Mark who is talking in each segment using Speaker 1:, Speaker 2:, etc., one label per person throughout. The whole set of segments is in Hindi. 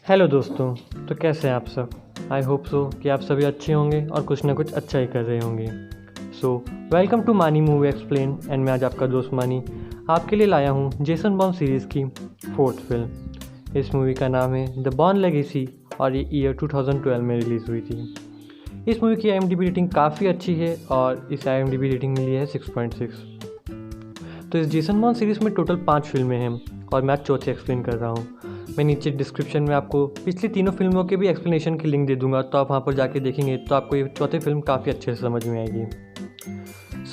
Speaker 1: हेलो दोस्तों। तो कैसे हैं आप सब। आई होप सो कि आप सभी अच्छे होंगे और कुछ ना कुछ अच्छा ही कर रहे होंगे। सो वेलकम टू मानी मूवी एक्सप्लेन एंड मैं आज आपका दोस्त मानी आपके लिए लाया हूँ जेसन बॉर्न सीरीज़ की फोर्थ फिल्म। इस मूवी का नाम है द बॉर्न लेगेसी और ये ईयर 2012 में रिलीज़ हुई थी। इस मूवी की IMDb रेटिंग काफ़ी अच्छी है और इस IMDb रेटिंग मिली है 6.6। तो इस जेसन बॉर्न सीरीज़ में टोटल 5 फिल्में हैं और मैं आज चौथी एक्सप्लेन कर रहा हूँ। मैं नीचे डिस्क्रिप्शन में आपको पिछली तीनों फिल्मों के भी एक्सप्लेनेशन की लिंक दे दूंगा, तो आप वहाँ पर जाके देखेंगे तो आपको ये चौथी फिल्म काफ़ी अच्छे से समझ में आएगी।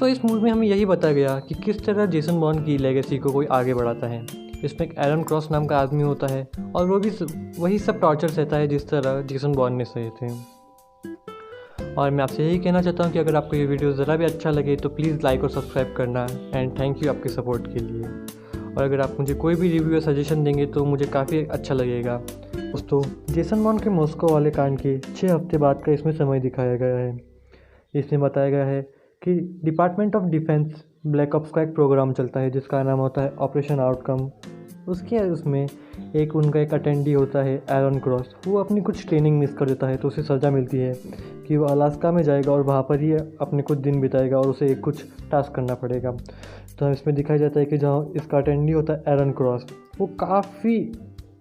Speaker 1: इस मूवी में हमें यही बताया गया कि किस तरह जेसन बॉर्न की लेगेसी को कोई आगे बढ़ाता है। इसमें एक एलन क्रॉस नाम का आदमी होता है और वो भी वही सब टॉर्चर सहता है जिस तरह जेसन बॉर्न ने सहे थे। और मैं आपसे यही कहना चाहता हूँ कि अगर आपको ये वीडियो ज़रा भी अच्छा लगे तो प्लीज़ लाइक और सब्सक्राइब करना एंड थैंक यू आपके सपोर्ट के लिए। और अगर आप मुझे कोई भी रिव्यू या सजेशन देंगे तो मुझे काफ़ी अच्छा लगेगा। दोस्तों, जेसन बॉर्न के मॉस्को वाले कांड के 6 हफ्ते बाद का इसमें समय दिखाया गया है। इसमें बताया गया है कि department of defence black ops का एक प्रोग्राम चलता है जिसका नाम होता है ऑपरेशन आउटकम। उसमें उनका एक अटेंडी होता है एरन क्रॉस। वो अपनी कुछ ट्रेनिंग मिस कर देता है तो उसे सज़ा मिलती है कि वो अलास्का में जाएगा और वहाँ पर ही अपने कुछ दिन बिताएगा और उसे कुछ टास्क करना पड़ेगा। तो इसमें दिखाया जाता है कि जहाँ इसका अटेंडी होता है एरन क्रॉस, वो काफ़ी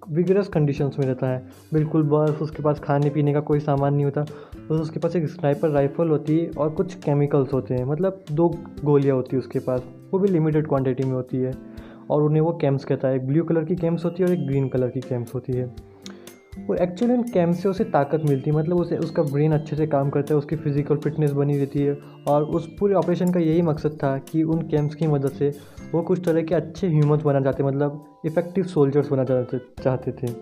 Speaker 1: विगरस कंडीशंस में रहता है। बिल्कुल बर्फ, उसके पास खाने पीने का कोई सामान नहीं होता। बस उसके पास एक स्नाइपर राइफ़ल होती है और कुछ केमिकल्स होते हैं, मतलब 2 गोलियाँ होती है उसके पास, वो भी लिमिटेड क्वांटिटी में होती है। और उन्हें वो कैम्प्स कहता है। एक ब्लू कलर की कैम्प्स होती है और एक ग्रीन कलर की कैम्प्स होती है। वो एक्चुअली उन कैम्प से उसे ताकत मिलती है, मतलब उसे उसका ब्रेन अच्छे से काम करता है, उसकी फ़िज़िकल फिटनेस बनी रहती है। और उस पूरे ऑपरेशन का यही मकसद था कि उन कैम्प्स की मदद से वो कुछ तरह के अच्छे ह्यूमन्स बना जाते, मतलब इफ़ेक्टिव सोल्जर्स बना चाहते थे।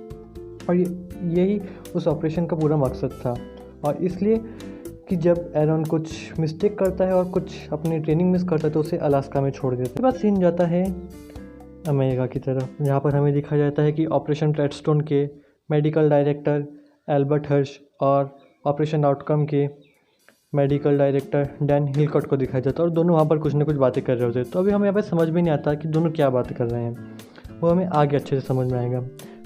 Speaker 1: और यही उस ऑपरेशन का पूरा मकसद था। और इसलिए कि जब एरन कुछ मिस्टेक करता है और कुछ अपनी ट्रेनिंग मिस करता है तो उसे अलास्का में छोड़ देते हैं। उसके बाद सीन जाता है अमेरिका की तरफ, जहाँ पर हमें दिखाया जाता है कि ऑपरेशन रेडस्टोन के मेडिकल डायरेक्टर एल्बर्ट हर्श और ऑपरेशन आउटकम के मेडिकल डायरेक्टर डैन हिलकॉट को दिखाया जाता है और दोनों वहाँ पर कुछ ना कुछ बातें कर रहे होते हैं। तो अभी हमें यहाँ पर समझ में नहीं आता कि दोनों क्या बातें कर रहे हैं, वो हमें आगे अच्छे से समझ में आएगा।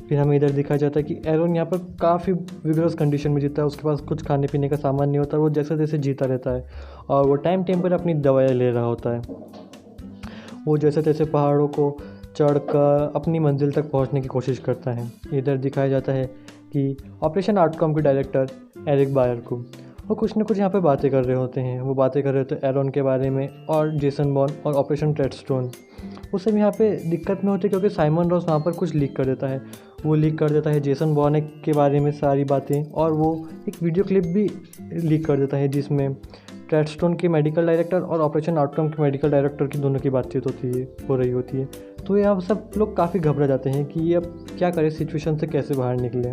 Speaker 1: फिर हमें इधर दिखाया जाता है कि एरन यहाँ पर काफ़ी विगरस कंडीशन में जीता है। उसके पास कुछ खाने पीने का सामान नहीं होता, वो जैसे तैसे जीता रहता है और वो टाइम पर अपनी दवाइयाँ ले रहा होता है। वो जैसे तैसे पहाड़ों को चढ़कर अपनी मंजिल तक पहुंचने की कोशिश करता है। इधर दिखाया जाता है कि ऑपरेशन आउटकम के डायरेक्टर एरिक बायर को वो कुछ ना कुछ यहाँ पे बातें कर रहे होते हैं। वो बातें कर रहे होते हैं एरन के बारे में और जेसन बॉर्न और ऑपरेशन रेडस्टोन। उस सब यहाँ पे दिक्कत में होती है क्योंकि साइमन रॉस वहाँ पर कुछ लीक कर देता है। वो लीक कर देता है जेसन बॉर्न के बारे में सारी बातें, और वो एक वीडियो क्लिप भी लीक कर देता है जिसमें रेडस्टोन के मेडिकल डायरेक्टर और ऑपरेशन आउटकम के मेडिकल डायरेक्टर की दोनों की बातचीत हो रही होती है। तो यहाँ सब लोग काफ़ी घबरा जाते हैं कि ये अब क्या करें, सिचुएशन से कैसे बाहर निकले।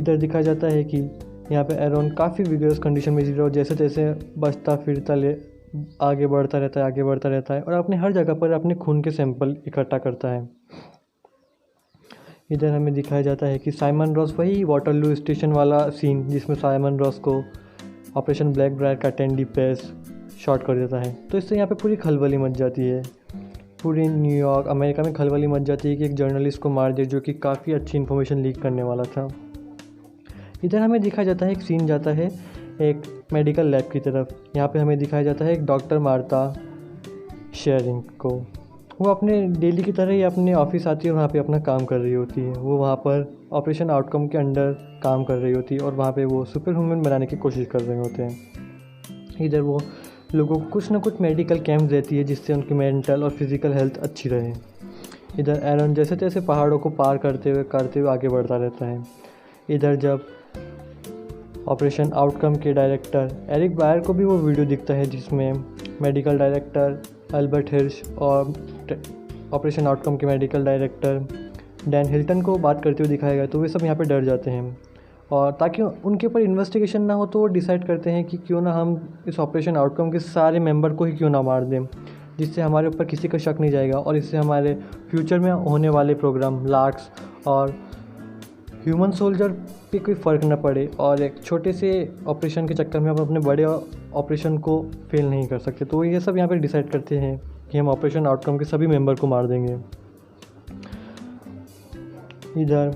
Speaker 1: इधर दिखाया जाता है कि यहाँ पे एरन काफ़ी विगरस कंडीशन में जी रहा है, जैसे तैसे बचता फिरता आगे बढ़ता रहता है और अपने हर जगह पर अपने खून के सैंपल इकट्ठा करता है। इधर हमें दिखाया जाता है कि साइमन रॉस, वही वाटरलू स्टेशन वाला सीन जिसमें साइमन रॉस को ऑपरेशन ब्लैक ब्रायर का अटेंडी पेस शॉट कर देता है। तो इससे यहाँ पे पूरी खलबली मच जाती है। पूरी न्यूयॉर्क अमेरिका में खलबली मच जाती है कि एक जर्नलिस्ट को मार दिया जो कि काफ़ी अच्छी इन्फॉर्मेशन लीक करने वाला था। इधर हमें दिखाया जाता है एक सीन जाता है एक मेडिकल लैब की तरफ। यहाँ पे हमें दिखाया जाता है एक डॉक्टर मार्ता शेयरिंग को। वो अपने डेली की तरह ही अपने ऑफिस आती है और वहाँ पे अपना काम कर रही होती है। वो वहाँ पर ऑपरेशन आउटकम के अंडर काम कर रही होती है और वहाँ पे वो सुपर ह्यूमन बनाने की कोशिश कर रहे होते हैं। इधर वो लोगों को कुछ ना कुछ मेडिकल कैंप देती है जिससे उनकी मेंटल और फिज़िकल हेल्थ अच्छी रहे। इधर एरन जैसे तैसे पहाड़ों को पार करते हुए आगे बढ़ता रहता है। इधर जब ऑपरेशन आउटकम के डायरेक्टर एरिक बायर को भी वो वीडियो दिखता है जिसमें मेडिकल डायरेक्टर एल्बर्ट हिर्श और ऑपरेशन आउटकम के मेडिकल डायरेक्टर डैन हिल्टन को बात करते हुए दिखाया गया, तो वे सब यहाँ पे डर जाते हैं। और ताकि उनके ऊपर इन्वेस्टिगेशन ना हो तो वो डिसाइड करते हैं कि क्यों ना हम इस ऑपरेशन आउटकम के सारे मेंबर को ही क्यों ना मार दें, जिससे हमारे ऊपर किसी का शक नहीं जाएगा और इससे हमारे फ्यूचर में होने वाले प्रोग्राम लार्क्स और ह्यूमन सोल्जर पे कोई फ़र्क ना पड़े और एक छोटे से ऑपरेशन के चक्कर में हम अपने बड़े ऑपरेशन को फेल नहीं कर सकते। तो ये सब यहाँ पे डिसाइड करते हैं कि हम ऑपरेशन आउटकम के सभी मेंबर को मार देंगे। इधर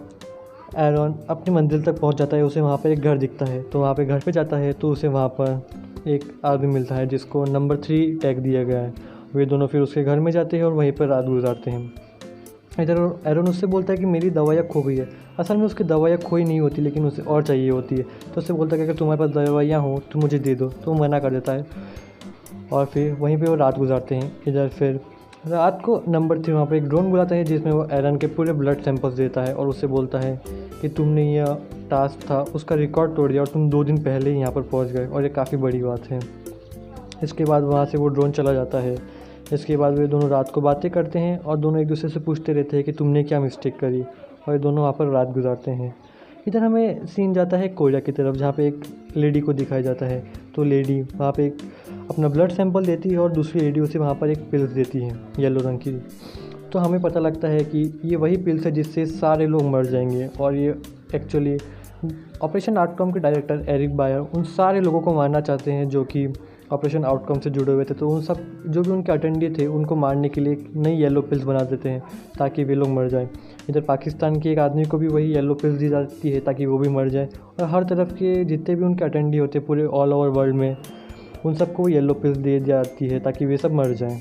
Speaker 1: एरॉन अपनी मंजिल तक पहुंच जाता है। उसे वहाँ पर एक घर दिखता है, तो वहाँ पे घर पे जाता है तो उसे वहाँ पर एक आदमी मिलता है जिसको नंबर 3 टैग दिया गया है। वे दोनों फिर उसके घर में जाते हैं और वहीं पर रात गुजारते हैं। इधर एरॉन उससे बोलता है कि मेरी दवाइयाँ खो गई है। असल में उसकी दवाइयाँ खोई नहीं होती, लेकिन उसे और चाहिए होती है। तो उससे बोलता है कि अगर तुम्हारे पास दवाइयाँ हो तो मुझे दे दो, तो वो मना कर देता है और फिर वहीं पे वो रात गुजारते हैं। इधर फिर रात को नंबर 3 वहाँ पर एक ड्रोन बुलाता है जिसमें वो एरॉन के पूरे ब्लड सैंपल्स देता है और उससे बोलता है कि तुमने यह टास्क था उसका रिकॉर्ड तोड़ दिया और तुम 2 दिन पहले ही यहाँ पर पहुँच गए, और ये काफ़ी बड़ी बात है। इसके बाद वहाँ से वो ड्रोन चला जाता है। इसके बाद वे दोनों रात को बातें करते हैं और दोनों एक दूसरे से पूछते रहते हैं कि तुमने क्या मिस्टेक करी, और ये दोनों वहाँ पर रात गुजारते हैं। इधर हमें सीन जाता है कोरिया की तरफ, जहाँ पे एक लेडी को दिखाया जाता है। तो लेडी वहाँ पे एक अपना ब्लड सैंपल देती है और दूसरी लेडी उसे वहाँ पर एक पिल्स देती है येलो रंग की। तो हमें पता लगता है कि ये वही पिल्स है जिससे सारे लोग मर जाएंगे, और ये एक्चुअली ऑपरेशन आउटकम के डायरेक्टर एरिक बायर उन सारे लोगों को मारना चाहते हैं जो कि ऑपरेशन आउटकम से जुड़े हुए थे। तो उन सब जो भी उनके अटेंडी थे उनको मारने के लिए नई येलो पिल्स बना देते हैं ताकि वे लोग मर जाएं। इधर पाकिस्तान के एक आदमी को भी वही येलो पिल्स दी जाती है ताकि वो भी मर जाए, और हर तरफ के जितने भी उनके अटेंडी होते हैं पूरे ऑल ओवर वर्ल्ड में उन सबको येलो पिल्स दी जाती है ताकि वे सब मर जाएँ।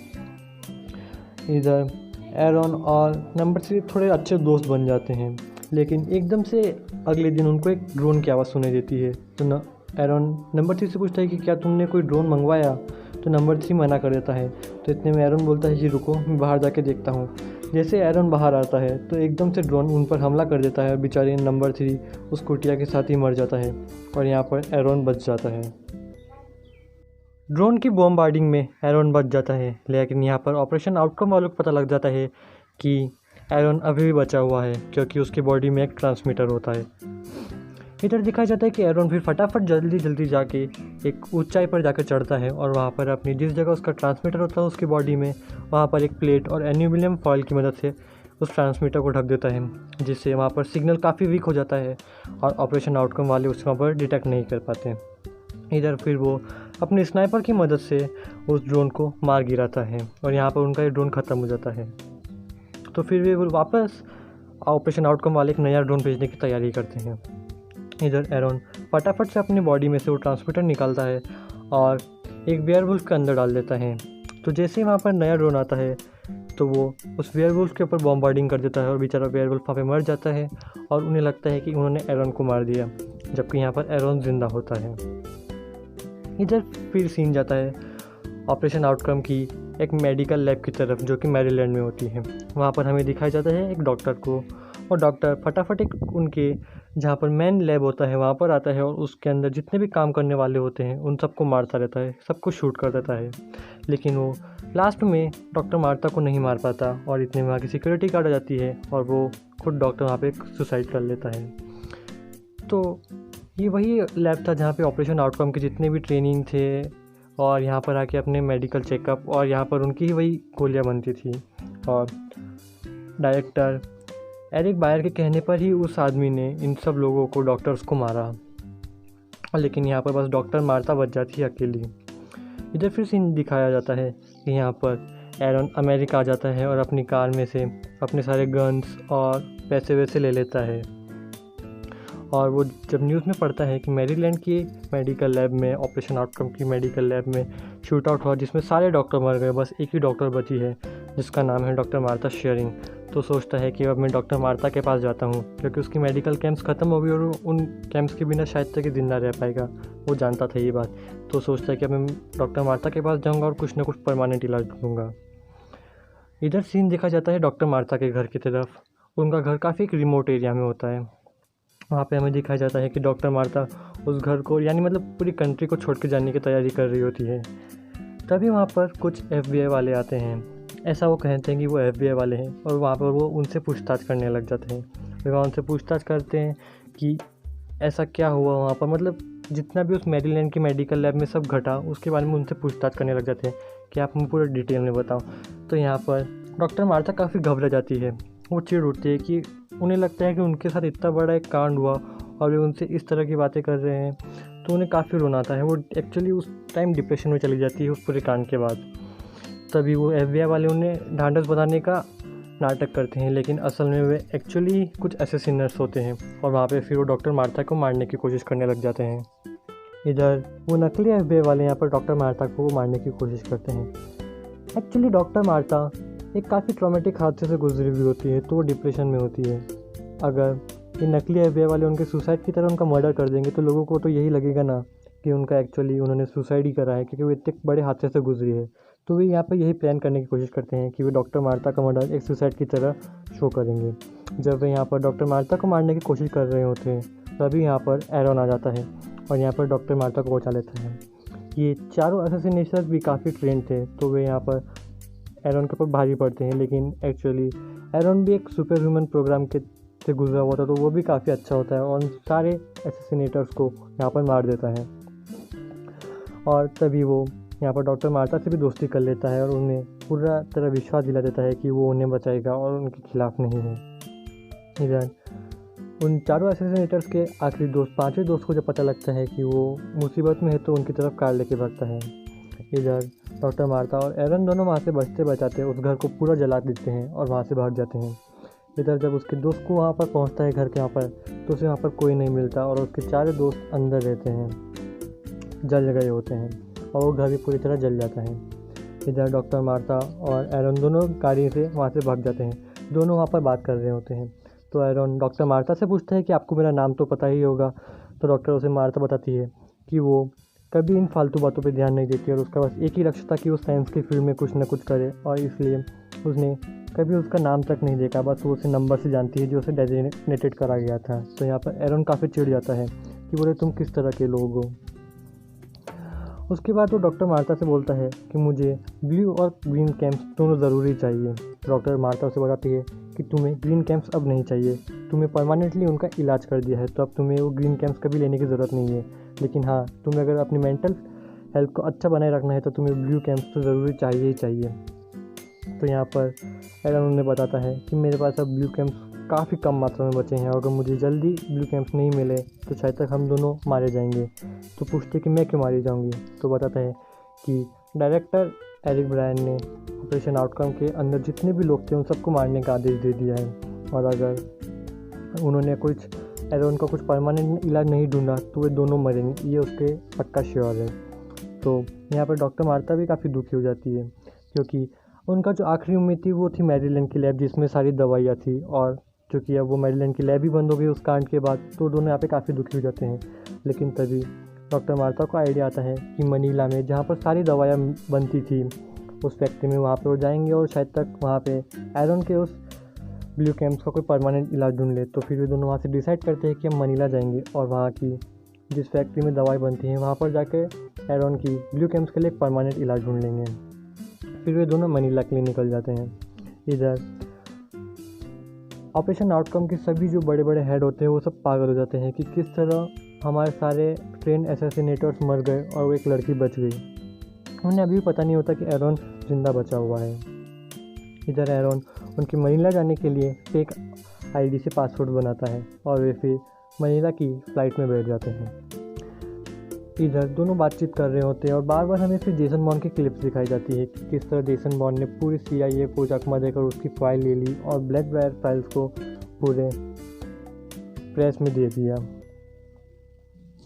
Speaker 1: इधर एरॉन और नंबर 3 थोड़े अच्छे दोस्त बन जाते हैं, लेकिन एकदम से अगले दिन उनको एक ड्रोन की आवाज़ सुनाई देती है। तो एरॉन नंबर 3 से पूछता है कि क्या तुमने कोई ड्रोन मंगवाया, तो नंबर 3 मना कर देता है। तो इतने में एरॉन बोलता है कि रुको मैं बाहर जाके देखता हूँ। जैसे एरॉन बाहर आता है तो एकदम से ड्रोन उन पर हमला कर देता है और बेचारे नंबर 3 उस कुटिया के साथ ही मर जाता है, और यहाँ पर एरॉन बच जाता है। ड्रोन की बॉम्बार्डिंग में एरॉन बच जाता है, लेकिन यहाँ पर ऑपरेशन आउटकम वालों को पता लग जाता है कि एरॉन अभी भी बचा हुआ है, क्योंकि उसकी बॉडी में एक ट्रांसमीटर होता है। इधर दिखाया जाता है कि एरॉन फिर फटाफट जल्दी जाके एक ऊंचाई पर जाकर चढ़ता है और वहाँ पर अपनी जिस जगह उसका ट्रांसमीटर होता है उसकी बॉडी में वहाँ पर एक प्लेट और एल्यूमिनियम फॉयल की मदद से उस ट्रांसमीटर को ढक देता है, जिससे वहाँ पर सिग्नल काफ़ी वीक हो जाता है और ऑपरेशन आउटकम वाले उसे वहाँ पर डिटेक्ट नहीं कर पाते। इधर फिर वो अपने स्नाइपर की मदद से उस ड्रोन को मार गिराता है और यहाँ पर उनका ये ड्रोन ख़त्म हो जाता है। तो फिर वे वापस ऑपरेशन आउटकम वाले एक नया ड्रोन भेजने की तैयारी करते हैं। इधर एरॉन फटाफट से अपनी बॉडी में से वो ट्रांसमीटर निकालता है और एक वेयरवुल्फ के अंदर डाल देता है। तो जैसे ही वहाँ पर नया ड्रोन आता है तो वो उस वेयरवुल्फ के ऊपर बॉम्बार्डिंग कर देता है और बेचारा वेयरवुल्फ वहाँ पे मर जाता है और उन्हें लगता है कि उन्होंने एरॉन को मार दिया, जबकि यहाँ पर एरॉन जिंदा होता है। इधर फिर सीन जाता है ऑपरेशन आउटकम की एक मेडिकल लैब की तरफ जो कि मैरीलैंड में होती है। वहाँ पर हमें दिखाया जाता है एक डॉक्टर को, और डॉक्टर फटाफट एक उनके जहाँ पर मेन लैब होता है वहाँ पर आता है और उसके अंदर जितने भी काम करने वाले होते हैं उन सबको मारता रहता है, सबको शूट कर देता है। लेकिन वो लास्ट में डॉक्टर मार्ता को नहीं मार पाता और इतने में वहाँ की सिक्योरिटी गार्ड आ जाती है और वो खुद डॉक्टर वहाँ पे सुसाइड कर लेता है। तो ये वही लैब था जहाँ पे ऑपरेशन आउटकम के जितने भी ट्रेनिंग थे और यहाँ पर आके अपने मेडिकल चेकअप और यहाँ पर उनकी ही वही गोलियाँ बनती थी। और डायरेक्टर एरिक बायर के कहने पर ही उस आदमी ने इन सब लोगों को डॉक्टर्स को मारा, लेकिन यहाँ पर बस डॉक्टर मार्ता बच जाती है अकेली। इधर फिर सीन दिखाया जाता है कि यहाँ पर एरॉन अमेरिका आ जाता है और अपनी कार में से अपने सारे गन्स और पैसे वैसे ले लेता है। और वो जब न्यूज़ में पढ़ता है कि मैरीलैंड की मेडिकल लैब में ऑपरेशन आउटकम की मेडिकल लैब में शूट आउट हुआ जिसमें सारे डॉक्टर मर गए, बस एक ही डॉक्टर बची है जिसका नाम है डॉक्टर मार्ता शेयरिंग। तो सोचता है कि अब मैं डॉक्टर मार्ता के पास जाता हूँ, क्योंकि उसकी मेडिकल कैंप्स ख़त्म हो गई और उन कैंप्स के बिना शायद तक ज़िंदा रह पाएगा, वो जानता था ये बात। तो सोचता है कि अब मैं डॉक्टर मार्ता के पास जाऊँगा और कुछ ना कुछ परमानेंट इलाज ढूँढूँगा। इधर सीन देखा जाता है डॉक्टर मार्ता के घर की तरफ। उनका घर काफ़ी एक रिमोट एरिया में होता है। वहाँ पे हमें दिखाया जाता है कि डॉक्टर मार्ता उस घर को यानी मतलब पूरी कंट्री को छोड़ के जाने की तैयारी कर रही होती है। तभी वहाँ पर कुछ FBI वाले आते हैं, ऐसा वो कहते हैं कि वो FBI वाले हैं, और वहाँ पर वो उनसे पूछताछ करने लग जाते हैं। वे वहाँ उनसे पूछताछ करते हैं कि ऐसा क्या हुआ वहाँ पर, मतलब जितना भी उस मैरीलैंड की मेडिकल लैब में सब घटा उसके बारे में उनसे पूछताछ करने लग जाते हैं कि आप मुझे पूरा डिटेल में बताओ। तो यहाँ पर डॉक्टर मार्ता काफ़ी घबरा जाती है, वो चिढ़ उठती है कि उन्हें लगता है कि उनके साथ इतना बड़ा एक कांड हुआ और वे उनसे इस तरह की बातें कर रहे हैं, तो उन्हें काफ़ी रोना आता है। वो एक्चुअली उस टाइम डिप्रेशन में चली जाती है उस पूरे कांड के बाद। तभी वो FBI वाले उन्हें ढांढस बनाने का नाटक करते हैं, लेकिन असल में वे एक्चुअली कुछ असैसिनर्स होते हैं और वहाँ पे फिर वो डॉक्टर मार्था को मारने की कोशिश करने लग जाते हैं। इधर वो नकली एफबीआई वाले यहाँ पर डॉक्टर मार्था को मारने की कोशिश करते हैं। एक्चुअली डॉक्टर मार्था एक काफ़ी ट्रॉमेटिक हादसे से गुजरी हुई होती है, तो वो डिप्रेशन में होती है। अगर ये नकली एफबीआई वाले उनके सुसाइड की तरह उनका मर्डर कर देंगे तो लोगों को तो यही लगेगा ना कि उनका एक्चुअली उन्होंने सुसाइड ही करा है, क्योंकि वो इतने बड़े हादसे से गुजरी है। तो वे यहाँ पर यही प्लान करने की कोशिश करते हैं कि वे डॉक्टर मार्था का मर्डर एक सुसाइड की तरह शो करेंगे। जब वे यहाँ पर डॉक्टर मार्था को मारने की कोशिश कर रहे होते हैं तभी यहाँ पर एरॉन आ जाता है और यहाँ पर डॉक्टर मार्था को बचा लेता है। ये चारों असैसिनेटर्स भी काफ़ी ट्रेंड थे, तो वे यहाँ पर एरॉन के ऊपर भारी पड़ते हैं, लेकिन एक्चुअली एरॉन भी एक सुपर ह्यूमन प्रोग्राम के से गुजरा हुआ था, तो वो भी काफ़ी अच्छा होता है और सारे असैसिनेटर्स को यहाँ पर मार देता है। और तभी वो यहाँ पर डॉक्टर मार्था से भी दोस्ती कर लेता है और उन्हें पूरा तरह विश्वास दिला देता है कि वो उन्हें बचाएगा और उनके खिलाफ़ नहीं है। इधर उन चारों असैसिनेटर्स के आखिरी दोस्त, पांचवें दोस्त को जब पता लगता है कि वो मुसीबत में है तो उनकी तरफ कार लेके भागता है। इधर डॉक्टर मार्था और एरन दोनों वहाँ से बचते बचाते उस घर को पूरा जला देते हैं और वहाँ से भाग जाते हैं। इधर जब उसके दोस्त को वहाँ पर पहुँचता है घर के वहाँ पर, तो उसे वहाँ पर कोई नहीं मिलता और उसके चारों दोस्त अंदर रहते हैं, जल गए होते हैं और वो घर भी पूरी तरह जल जाता है। इधर डॉक्टर मार्था और एरन दोनों गाड़ी से वहाँ से भाग जाते हैं। दोनों वहाँ पर बात कर रहे होते हैं, तो एरन डॉक्टर मार्था से पूछता है कि आपको मेरा नाम तो पता ही होगा। तो डॉक्टर उसे मार्था बताती है कि वो कभी इन फालतू बातों पे ध्यान नहीं देती और उसका बस एक ही लक्ष्य था कि वो साइंस की फील्ड में कुछ ना कुछ करे, और इसलिए उसने कभी उसका नाम तक नहीं देखा, बस वो उसे नंबर से जानती है जो उसे डेजिग्नेटेड करा गया था। तो यहाँ पर एरन काफ़ी चिढ़ जाता है कि बोले तुम किस तरह के लोग हो। उसके बाद वो डॉक्टर मार्था से बोलता है कि मुझे ब्लू और ग्रीन कैंप्स दोनों ज़रूरी चाहिए। डॉक्टर मार्था उसे बताती है कि तुम्हें ग्रीन कैंप्स अब नहीं चाहिए, तुम्हें परमानेंटली उनका इलाज कर दिया है, तो अब तुम्हें वो ग्रीन कैंप्स कभी लेने की ज़रूरत नहीं है। लेकिन हाँ, तुम्हें अगर अपनी मेंटल हेल्थ को अच्छा बनाए रखना है तो तुम्हें ब्लू कैंप्स तो ज़रूरी चाहिए ही चाहिए। तो यहाँ पर एरन उन्हें बताता है कि मेरे पास अब ब्लू कैंप्स काफ़ी कम मात्रा में बचे हैं और अगर मुझे जल्दी ब्लू कैंप्स नहीं मिले तो शायद तक हम दोनों मारे जाएंगे। तो पूछते कि मैं क्यों मारी जाऊंगी। तो बताता है कि डायरेक्टर एरिक ब्रायन ने ऑपरेशन आउटकम के अंदर जितने भी लोग थे उन सबको मारने का आदेश दे दिया है, और अगर उन्होंने कुछ एरन का कुछ परमानेंट इलाज नहीं ढूंढा तो वे दोनों मरेंगे, ये उसके पक्का श्योर है। तो यहाँ पर डॉक्टर मार्था भी काफ़ी दुखी हो जाती है, क्योंकि उनका जो आखिरी उम्मीद थी वो थी मैरीलैंड की लैब जिसमें सारी दवाइयाँ थी, और क्योंकि अब वो मैरीलैंड की लैब ही बंद हो गई उस कांड के बाद, तो दोनों यहाँ पे काफ़ी दुखी हो जाते हैं। लेकिन तभी डॉक्टर मार्था को आइडिया आता है कि मनीला में जहाँ पर सारी दवाइयाँ बनती थी उस फैक्ट्री में वहाँ पे वो जाएंगे और शायद तक वहाँ पे एरन के उस ब्लू कैंप्स का कोई परमानेंट इलाज ढूंढ ले। तो फिर वे दोनों वहाँ से डिसाइड करते हैं कि हम मनीला जाएंगे और वहाँ की जिस फैक्ट्री में दवाई बनती हैं वहाँ पर जाके एरन की ब्लू कैंप्स के लिए एक परमानेंट इलाज ढूंढ लेंगे। फिर वे दोनों मनीला के लिए निकल जाते हैं। इधर ऑपरेशन आउटकम के सभी जो बड़े बड़े हेड होते हैं वो सब पागल हो जाते हैं कि किस तरह हमारे सारे ट्रेन असैसिनेटर्स मर गए और वो एक लड़की बच गई। उन्हें अभी भी पता नहीं होता कि एरन जिंदा बचा हुआ है। इधर एरन उनकी मनीला जाने के लिए फेक आईडी से पासपोर्ट बनाता है और वे फिर मनीला की फ़्लाइट में बैठ जाते हैं। इधर दोनों बातचीत कर रहे होते हैं और बार बार हमें फिर जेसन बॉर्न की क्लिप्स दिखाई जाती है कि किस तरह जेसन बॉर्न ने पूरी CIA को चकमा देकर उसकी फाइल ले ली और ब्लैक वायर फाइल्स को पूरे प्रेस में दे दिया।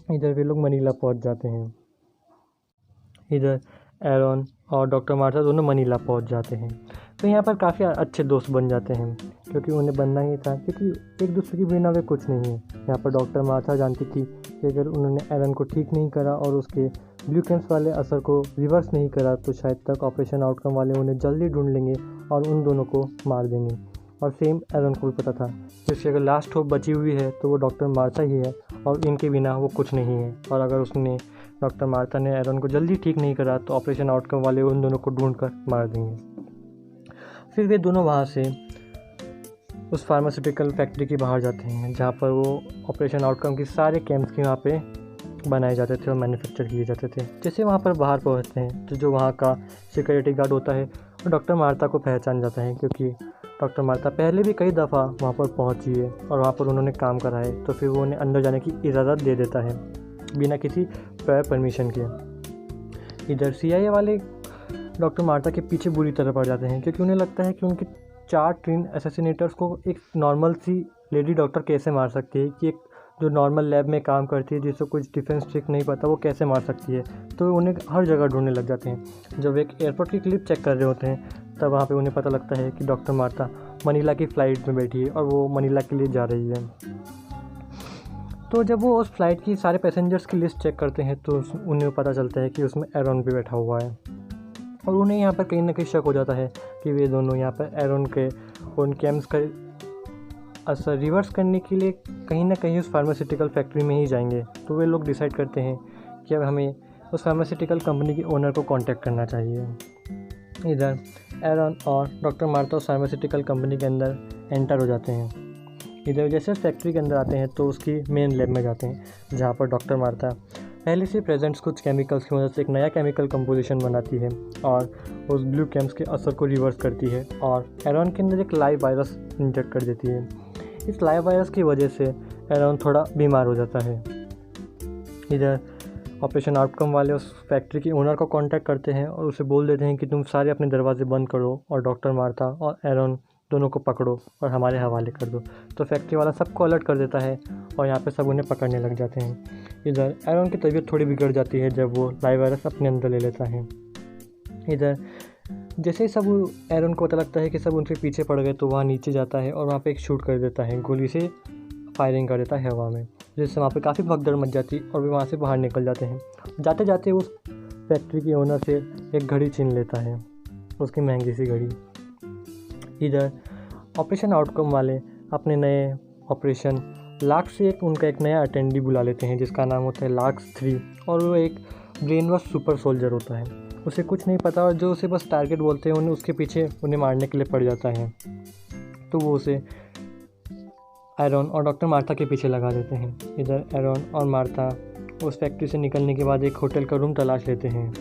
Speaker 1: इधर वे लोग मनीला पहुंच जाते हैं। इधर एरन और डॉक्टर मार्था दोनों मनीला पहुंच जाते हैं। तो यहाँ पर काफ़ी अच्छे दोस्त बन जाते हैं, क्योंकि उन्हें बनना ही था, क्योंकि एक दूसरे के बिना वे कुछ नहीं है। यहाँ पर डॉक्टर मार्था जानती थी कि अगर उन्होंने एरन को ठीक नहीं करा और उसके ब्लू कैंप्स वाले असर को रिवर्स नहीं करा तो शायद तक ऑपरेशन आउटकम वाले उन्हें जल्दी ढूंढ लेंगे और उन दोनों को मार देंगे। और सेम एरन को भी पता था कि उसकी अगर लास्ट होप बची हुई है तो वो डॉक्टर मार्था ही है और इनके बिना वो कुछ नहीं है। और अगर उसने डॉक्टर मार्था ने एरन को जल्दी ठीक नहीं करा तो ऑपरेशन आउटकम वाले उन दोनों को ढूंढ कर मार देंगे। फिर वे दोनों वहाँ से उस फार्मास्यूटिकल फैक्ट्री के बाहर जाते हैं जहाँ पर वो ऑपरेशन आउटकम के सारे कैंप्स के वहाँ पे बनाए जाते थे और मैन्युफैक्चर किए जाते थे। जैसे वहाँ पर बाहर पहुँचते हैं तो जो वहाँ का सिक्योरिटी गार्ड होता है वो डॉक्टर मार्था को पहचान जाता है, क्योंकि डॉक्टर मार्था पहले भी कई दफ़ा वहाँ पर पहुँची है और वहाँ पर उन्होंने काम करा है। तो फिर वो उन्हें अंदर जाने की इजाज़त दे देता है बिना किसी प्रायर परमिशन के। इधर CIA वाले डॉक्टर मार्था के पीछे बुरी तरह पड़ जाते हैं, क्योंकि उन्हें लगता है कि उनकी 4 ट्रेन असैसिनेटर्स को एक नॉर्मल सी लेडी डॉक्टर कैसे मार सकती है, कि एक जो नॉर्मल लैब में काम करती है जिसको कुछ डिफेंस ट्रिक नहीं पता वो कैसे मार सकती है। तो उन्हें हर जगह ढूंढने लग जाते हैं। जब एक एयरपोर्ट की क्लिप चेक कर रहे होते हैं तब वहाँ पे उन्हें पता लगता है कि डॉक्टर मार्था मनीला की फ़्लाइट में बैठी है और वो मनीला के लिए जा रही है। तो जब वो उस फ्लाइट की सारे पैसेंजर्स की लिस्ट चेक करते हैं तो उन्हें पता चलता है कि उसमें एरॉन भी बैठा हुआ है, और उन्हें यहाँ पर कहीं ना कहीं शक हो जाता है कि वे दोनों यहाँ पर एरॉन के उन केम्स का असर रिवर्स करने के लिए कहीं ना कहीं उस फार्मास्यूटिकल फैक्ट्री में ही जाएंगे। तो वे लोग डिसाइड करते हैं कि अब हमें उस फार्मास्यूटिकल कंपनी के ओनर को कांटेक्ट करना चाहिए। इधर एरॉन और डॉक्टर मार्था उस फार्मास्यूटिकल कंपनी के अंदर एंटर हो जाते हैं। इधर जैसे फैक्ट्री के अंदर आते हैं तो उसकी मेन लैब में जाते हैं, जहाँ पर डॉक्टर मार्था पहले से प्रेजेंट्स कुछ केमिकल्स की मदद से एक नया केमिकल कंपोजिशन बनाती है और उस ब्लू कैम्स के असर को रिवर्स करती है और एरॉन के अंदर एक लाइव वायरस इंजेक्ट कर देती है। इस लाइव वायरस की वजह से एरॉन थोड़ा बीमार हो जाता है। इधर ऑपरेशन आउटकम वाले उस फैक्ट्री के ओनर को कांटेक्ट करते हैं और उसे बोल देते हैं कि तुम सारे अपने दरवाजे बंद करो और डॉक्टर मार्था और एरॉन दोनों को पकड़ो और हमारे हवाले कर दो। तो फैक्ट्री वाला सबको अलर्ट कर देता है और यहाँ पे सब उन्हें पकड़ने लग जाते हैं। इधर एरॉन की तबीयत थोड़ी बिगड़ जाती है जब वो लाइव वायरस अपने अंदर ले लेता है। इधर जैसे ही सब एरॉन को पता लगता है कि सब उनके पीछे पड़ गए तो वहाँ नीचे जाता है और वहाँ पे एक शूट कर देता है, गोली से फायरिंग कर देता है हवा में, जिससे वहाँ पे काफ़ी भगदड़ मच जाती और वे वहाँ से बाहर निकल जाते हैं। जाते जाते उस फैक्ट्री के ओनर से एक घड़ी छीन लेता है, उसकी महंगी सी घड़ी। इधर ऑपरेशन आउटकम वाले अपने नए ऑपरेशन लाक्स से उनका एक नया अटेंडी बुला लेते हैं जिसका नाम होता है लाक्स 3, और वो एक ब्रेन वॉश सुपर सोल्जर होता है। उसे कुछ नहीं पता और जो उसे बस टारगेट बोलते हैं उन्हें उसके पीछे उन्हें मारने के लिए पड़ जाता है। तो वो उसे एरॉन और डॉक्टर मार्था के पीछे लगा देते हैं। इधर एरॉन और मार्था उस फैक्ट्री से निकलने के बाद एक होटल का रूम तलाश लेते हैं,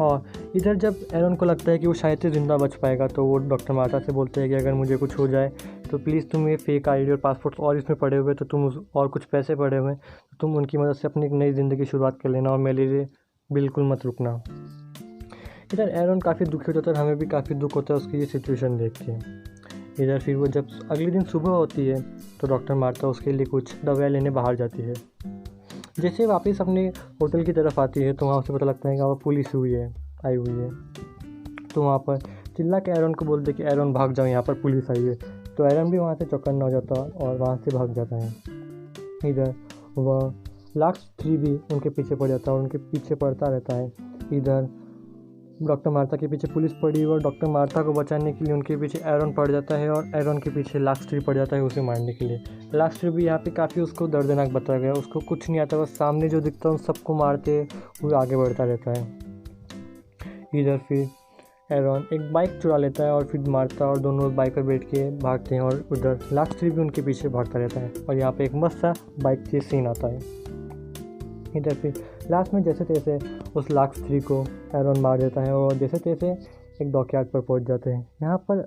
Speaker 1: और इधर जब एरॉन को लगता है कि वो शायद से ज़िंदा बच पाएगा तो वो डॉक्टर मार्था से बोलते हैं कि अगर मुझे कुछ हो जाए तो प्लीज़ तुम ये फेक आईडी और पासपोर्ट और इसमें पड़े हुए तो तुम और कुछ पैसे पड़े हुए तो तुम उनकी मदद से अपनी एक नई ज़िंदगी शुरुआत कर लेना और मेरे लिए बिल्कुल मत रुकना। इधर एरॉन काफ़ी दुखी होता है और हमें भी काफ़ी दुख होता है उसकी ये सिचुएशन देख के। इधर फिर वो जब अगले दिन सुबह होती है तो डॉक्टर मार्था उसके लिए कुछ दवाई लेने बाहर जाती है। जैसे वापस अपने होटल की तरफ आती है तो वहाँ उसे पता लगता है कि वहाँ पुलिस आई हुई है। तो वहाँ पर चिल्ला के एरॉन को बोलते कि एरॉन भाग जाओ, यहाँ पर पुलिस आई है। तो एरॉन भी वहाँ से चौकन्ना हो जाता और वहाँ से भाग जाता है। इधर वह लाक्स 3 भी उनके पीछे पड़ जाता है और उनके पीछे पड़ता रहता है। इधर डॉक्टर मार्था के पीछे पुलिस पड़ी और डॉक्टर मार्था को बचाने के लिए उनके पीछे एरॉन पड़ जाता है और एरॉन के पीछे लाक्स 3 पड़ जाता है उसे मारने के लिए। लाक्स 3 भी यहाँ पे काफ़ी उसको दर्दनाक बताया गया, उसको कुछ नहीं आता, बस सामने जो दिखता है उन सबको मारते हुए आगे बढ़ता रहता है। इधर फिर एरॉन एक बाइक चुरा लेता है और फिर मार्था और दोनों बाइक पर बैठ के भागते हैं और उधर लाक्स 3 भी उनके पीछे भागता रहता है और यहाँ पे एक मस्त सा बाइक चेज सीन आता है। इधर फिर लास्ट में जैसे तैसे उस लाक्स 3 को एरॉन मार देता है और जैसे तैसे एक डॉकयार्ड पर पहुंच जाते हैं। यहाँ पर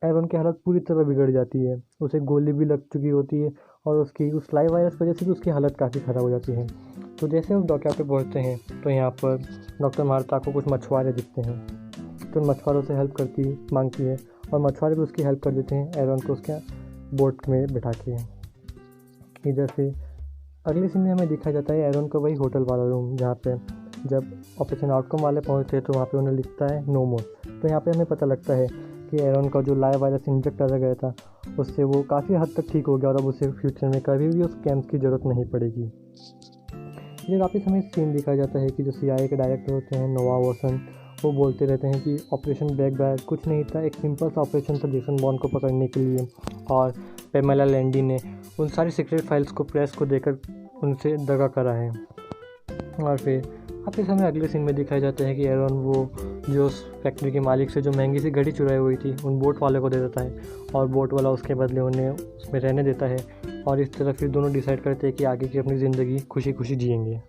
Speaker 1: एरॉन की हालत पूरी तरह बिगड़ जाती है, उसे गोली भी लग चुकी होती है और उसकी उस लाइव वायरस वजह से भी उसकी हालत काफ़ी ख़राब हो जाती है। तो जैसे उस डॉकयार्ड पर पहुँचते हैं तो यहाँ पर डॉक्टर मार्था को कुछ मछुआरे दिखते हैं, तो उन मछुआरों से हेल्प मांगती है और मछुआरे भी उसकी हेल्प कर देते हैं एरॉन को उसके बोट में बैठा के। इधर से अगले सीन में हमें दिखाया जाता है एरॉन का वही होटल वाला रूम, जहाँ पे जब ऑपरेशन आउटकम वाले पहुँचते हैं तो वहाँ पे उन्हें लिखता है नो मोर। तो यहाँ पे हमें पता लगता है कि एरॉन का जो लाइव वायरस इंजेक्ट करा गया था उससे वो काफ़ी हद तक ठीक हो गया और अब उसे फ्यूचर में कभी भी उस कैंप की ज़रूरत नहीं पड़ेगी। ये वापस हमें सीन दिखाया जाता है कि जो CIA के डायरेक्टर होते हैं नोवा वॉटसन, वो बोलते रहते हैं कि ऑपरेशन ब्लैक बैग कुछ नहीं था, एक सिंपल सा ऑपरेशन था जेसन बॉर्न को पकड़ने के लिए, और पेमेला लैंडी ने उन सारी सीक्रेट फाइल्स को प्रेस को देकर उनसे दगा करा है। और फिर वापस हमें अगले सीन में दिखाया जाता है कि एरॉन वो जो उस फैक्ट्री के मालिक से जो महंगी सी घड़ी चुराई हुई थी उन बोट वाले को दे देता है और बोट वाला उसके बदले उन्हें उसमें रहने देता है, और इस तरह फिर दोनों डिसाइड करते हैं कि आगे की अपनी ज़िंदगी खुशी खुशी जिएंगे।